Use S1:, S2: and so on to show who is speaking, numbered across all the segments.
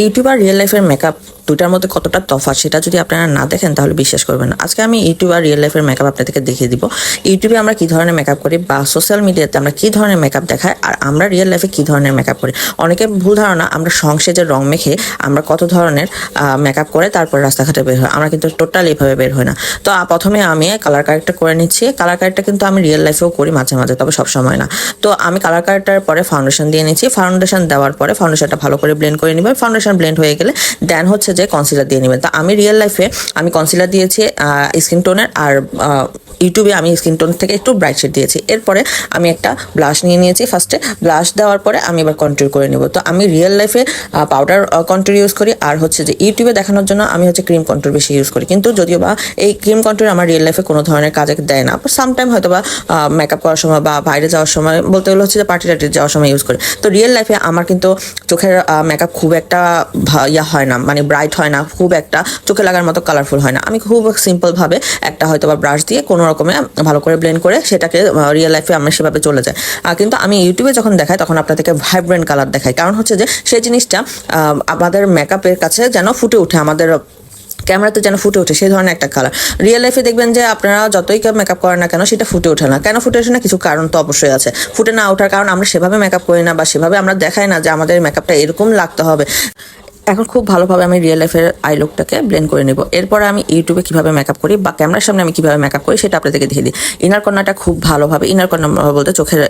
S1: YouTube আর real লাইফের makeup দুটার মধ্যে কতটা তফাৎ সেটা যদি আপনারা না দেখেন তাহলে বিশ্বাস করবেন না। আজকে আমি ইউটিউব আর রিয়েল লাইফের মেকআপ আপনাদেরকে দেখিয়ে দিব। ইউটিউবে আমরা কি ধরনের মেকআপ করি বা সোশ্যাল মিডিয়াতে আমরা কি ধরনের মেকআপ দেখাই আর আমরা রিয়েল লাইফে কি ধরনের মেকআপ করি। অনেকের ভুল ধারণা আমরা সংসেজের রং মেখে আমরা কত ধরনের মেকআপ করে তারপর রাস্তাঘাটে বের হয়, আমরা কিন্তু টোটাল এইভাবে বের হয় না। তো প্রথমে আমি কালার কারেক্টটা করে নিচ্ছি। কালার কারেক্টটা কিন্তু আমি রিয়েল লাইফেও করি মাঝে মাঝে, তবে সব সময় না। তো আমি কালার কারেক্টার পরে ফাউন্ডেশন দিয়ে নিচ্ছি। ফাউন্ডেশন দেওয়ার পরে ফাউন্ডেশনটা ভালো করে ব্লেন্ড করে নিবেন। ফাউন্ডেশন ব্লেন্ড হয়ে গেলে দেন হচ্ছে যে কনসিলার দিয়ে নেবেন। তো আমি রিয়েল লাইফে আমি কনসিলার দিয়েছি স্কিন টোনের, আর ইউটিউবে আমি স্কিন টোন থেকে একটু ব্রাইট শেড দিয়েছি। এরপরে আমি একটা ব্লাশ নিয়ে নিয়েছি। ফার্স্টে ব্লাশ দেওয়ার পরে আমি এবার কন্ট্রোল করে নেব। তো আমি রিয়েল লাইফে পাউডার কন্ট্রোল ইউজ করি, আর হচ্ছে যে ইউটিউবে দেখানোর জন্য আমি হচ্ছে ক্রিম কন্ট্রোল বেশি ইউজ করি। কিন্তু যদিও বা এই ক্রিম কন্ট্রোল আমার রিয়েল লাইফে কোনো ধরনের কাজে দেয় না, সামটাইম হয়তো বা মেকআপ করার সময় বা বাইরে যাওয়ার সময়, বলতে গেলে হচ্ছে যে পার্টি টার্টি যাওয়ার সময় ইউজ করি। তো রিয়েল লাইফে আমার কিন্তু চোখের মেকআপ খুব একটা হয় না, মানে ব্রাইট হয় না, খুব একটা চোখে লাগার মতো কালারফুল হয় না। আমি খুব সিম্পলভাবে একটা হয়তো বা ব্রাশ দিয়ে কোনো রকমে ভালো করে ব্লেন্ড করে সেটাকে রিয়েল লাইফে আমরা সেভাবে চলে যায়। কিন্তু আমি ইউটিউবে যখন দেখাই তখন আপনাদেরকে ভাইব্রেন্ট কালার দেখাই, কারণ হচ্ছে যে সেই জিনিসটা আমাদের মেকআপের কাছে যেন ফুটে ওঠে, আমাদের ক্যামেরাতে যেন ফুটে ওঠে সেই ধরনের একটা কালার। রিয়েল লাইফে দেখবেন যে আপনারা যতই মেকআপ করেন না কেন সেটা ফুটে ওঠে না। কেন ফুটে ওঠে না? কিছু কারণ তো অবশ্যই আছে। ফুটে না ওঠার কারণ আমরা সেভাবে মেকআপ করি না বা সেভাবে আমরা দেখাই না যে আমাদের মেকআপটা এরকম লাগতে হবে। এখন খুব ভালোভাবে আমি রিয়েল লাইফের আই লুকটাকে ব্লেন্ড করে নেব। এরপরে আমি ইউটিউবে কিভাবে মেকআপ করি বা ক্যামেরার সামনে আমি কিভাবে মেকআপ করি সেটা আপনাদেরকে দেখিয়ে দিই। ইনার কর্নারটা খুব ভালোভাবে, ইনার কর্নার বলতে চোখের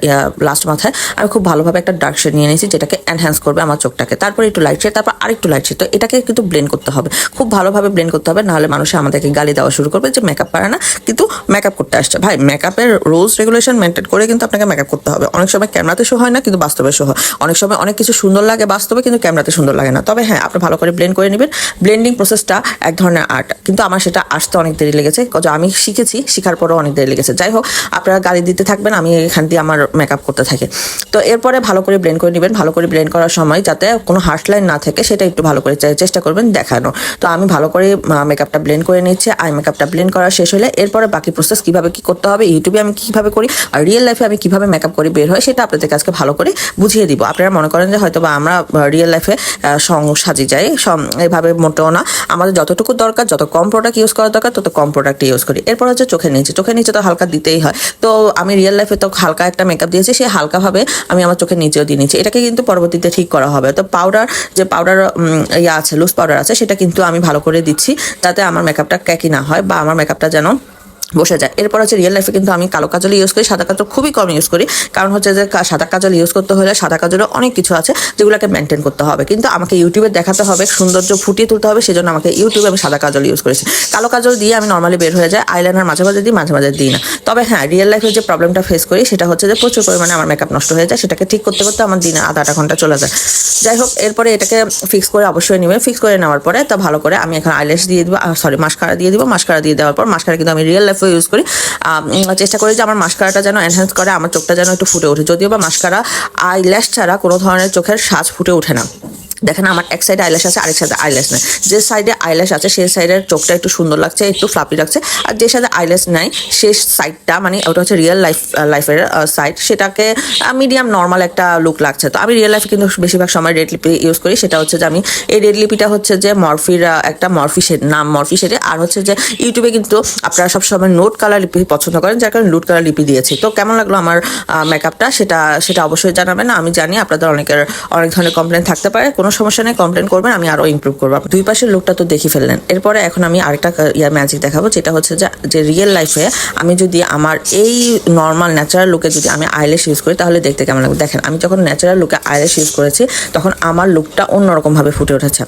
S1: লাস্ট মাথায় আমি খুব ভালোভাবে একটা ডার্ক শেড নিয়ে নিয়েছি যেটাকে এনহ্যান্স করবে আমার চোখটাকে। তারপরে একটু লাইট শেড, তারপর আরেকটু লাইট শেড। তো এটাকে কিন্তু ব্লেন্ড করতে হবে, খুব ভালোভাবে ব্লেন্ড করতে হবে, নাহলে মানুষ আমাদেরকে গালি দেওয়া শুরু করবে যে মেকআপ পারে না কিন্তু মেকআপ করতে আসছে। ভাই, মেকআপের রুলস রেগুলেশন মেনটেন করে কিন্তু আপনাকে মেকআপ করতে হবে। অনেক সময় ক্যামেরাতে শো হয় না কিন্তু বাস্তবে শো হয়। অনেক সময় অনেক কিছু সুন্দর লাগে বাস্তবে কিন্তু ক্যামেরাতে সুন্দর লাগে না। তবে হ্যাঁ, আপনি ভালো করে ব্লেন্ড করে নেবেন। ব্লেন্ডিং প্রসেসটা এক ধরনের আর্ট, কিন্তু আমার সেটা আসতে অনেক দেরি লেগেছে। আমি শিখেছি, শেখার পরেও অনেক দেরি লেগেছে। যাই হোক, আপনারা গালি দিতে থাকবেন, আমি এখান দিয়ে আমার মেকআপ করতে থাকি। তো এরপরে ভালো করে ব্লেন্ড করে নেবেন। ভালো করে ব্লেন্ড করার সময় যাতে কোনো হার্শ লাইন না থাকে সেটা একটু ভালো করে চেষ্টা করবেন দেখানো। তো আমি ভালো করে মেকআপটা ব্লেন্ড করে নিচ্ছি। আই মেকআপটা ব্লেন্ড করা শেষ হলে এরপরে বাকি প্রসেস কিভাবে কি করতে হবে, ইউটিউবে আমি কিভাবে করি আর রিয়েল লাইফে আমি কিভাবে মেকআপ করি বের হয় সেটা আপনাদের কাছে ভালো করে বুঝিয়ে দিব। আপনারা মনে করেন যে হয়তো বা আমরা রিয়েল লাইফে সাজি যাই, এইভাবে মোটেও না। আমাদের যতটুকু দরকার, যত কম প্রোডাক্ট ইউজ করা দরকার তত কম প্রোডাক্ট ইউজ করি। এরপর হচ্ছে চোখের নিচে তো হালকা দিতেই হয়। তো আমি রিয়েল লাইফে তো হালকা একটা মেকআপ দিয়েছি, সেই হালকাভাবে আমি আমার চোখের নিচেও দিয়ে নিচ্ছি। এটাকে কিন্তু পরবর্তীতে ঠিক করা হবে। তো পাউডার আছে, লুজ পাউডার আছে, সেটা কিন্তু আমি ভালো করে দিচ্ছি যাতে আমার মেকআপটা ক্যাকি না হয় বা আমার মেকআপটা যেন বসে যায়। এরপর হচ্ছে রিয়েল লাইফে কিন্তু আমি কালো কাজল ইউজ করি, সাদা কাজল খুবই কম ইউজ করি। কারণ হচ্ছে যে সাদা কাজল ইউজ করতে হলে সাদা কাজলে অনেক কিছু আছে যেগুলোকে মেনটেন করতে হবে, কিন্তু আমাকে ইউটিউবে দেখাতে হবে, সৌন্দর্য ফুটিয়ে তুলতে হবে, সেজন্য আমাকে ইউটিউবে আমি সাদা কাজল ইউজ করেছি। কালো কাজল দিয়ে আমি নর্মালি বের হয়ে যায়, আইলাইনার মাঝে মাঝে দিই, মাঝে মাঝে দিই না। তবে হ্যাঁ, রিয়েল লাইফে যে প্রবলেমটা ফেস করি সেটা হচ্ছে যে প্রচুর পরিমাণে আমার মেকআপ নষ্ট হয়ে যায়। সেটাকে ঠিক করতে করতে আমার দিনে আধা ঘন্টা চলে যায়। যাই হোক, এরপরে এটাকে ফিক্স করে অবশ্যই নেবে। ফিক্স করে নেওয়ার পরে তা ভালো করে আমি এখন আইল্যাশ দিয়ে দিব, মাস্কারা দিয়ে দিব। মাস্কারা দিয়ে দেওয়ার পর, মাস্কারা কিন্তু আমি রিয়েল লাইফে ইউজ করি। চেষ্টা করি যে আমার মাস্কারাটা যেন এনহ্যান্স করে, আমার চোখটা যেন একটু ফুটে ওঠে। যদিও বা মাস্কারা আইল্যাশ ছাড়া কোনো ধরনের চোখের সাজ ফুটে ওঠে না। দেখেন, আমার এক সাইডে আইল্যাশ আছে, আরেক সাইডে আইল্যাশ নেই। যে সাইডে আইল্যাশ আছে সেই সাইডের চোখটা একটু সুন্দর লাগছে, একটু ফ্লাপি লাগছে। আর যে সাইডে আইল্যাশ নাই সেই সাইডটা, মানে ওটা হচ্ছে রিয়েল লাইফের সাইড, সেটাকে মিডিয়াম নর্মাল একটা লুক লাগছে। তো আমি রিয়েল লাইফে কিন্তু বেশিরভাগ সময় রেড লিপি ইউজ করি। সেটা হচ্ছে যে আমি এই রেড লিপিটা হচ্ছে যে একটা মরফি শেডে। আর হচ্ছে যে ইউটিউবে কিন্তু আপনারা সবসময় নোট কালার লিপি পছন্দ করেন, যার কারণে নুড কালার লিপি দিয়েছি। তো কেমন লাগলো আমার মেকআপটা সেটা অবশ্যই জানাবেন। আমি জানি আপনাদের অনেক ধরনের কমপ্লেন থাকতে পারে, কোনো সমস্যা নেই, কমপ্লেন করবেন, আমি আরো ইমপ্রুভ করবো। দুই পাশের লুকটা তো দেখে ফেললেন। এরপরে এখন আমি আরেকটা ম্যাজিক দেখাবো, যেটা হচ্ছে যে রিয়েল লাইফে আমি যদি আমার এই নর্মাল ন্যাচারাল লুকে যদি আমি আইল্যাশ ইউজ করি তাহলে দেখতে কেমন লাগবে। দেখেন, আমি যখন ন্যাচারাল লুকে আইল্যাশ ইউজ করেছি তখন আমার লুকটা অন্যরকম ভাবে ফুটে উঠেছে।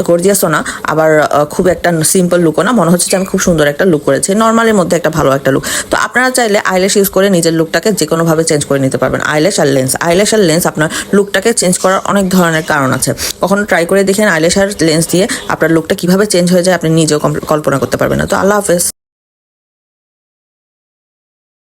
S1: গর্জিয়াসও না, আবার খুব একটা সিম্পল লুকও না, মনে হচ্ছে যে আমি খুব সুন্দর একটা লুক করেছি, নর্মালের মধ্যে একটা ভালো একটা লুক। তো আপনারা চাইলে আইল্যাশ ইউজ করে নিজের লুকটাকে যে কোনোভাবে চেঞ্জ করে নিতে পারবেন। আইল্যাশ আর লেন্স আপনার লুকটাকে চেঞ্জ করার অনেক ধরনের কারণ আছে। কখনো ট্রাই করে দেখেন আইল্যাশ আর লেন্স দিয়ে আপনার লুকটা কিভাবে চেঞ্জ হয়ে যায়, আপনি নিজেও কল্পনা করতে পারবেন না। তো আল্লাহ হাফেজ।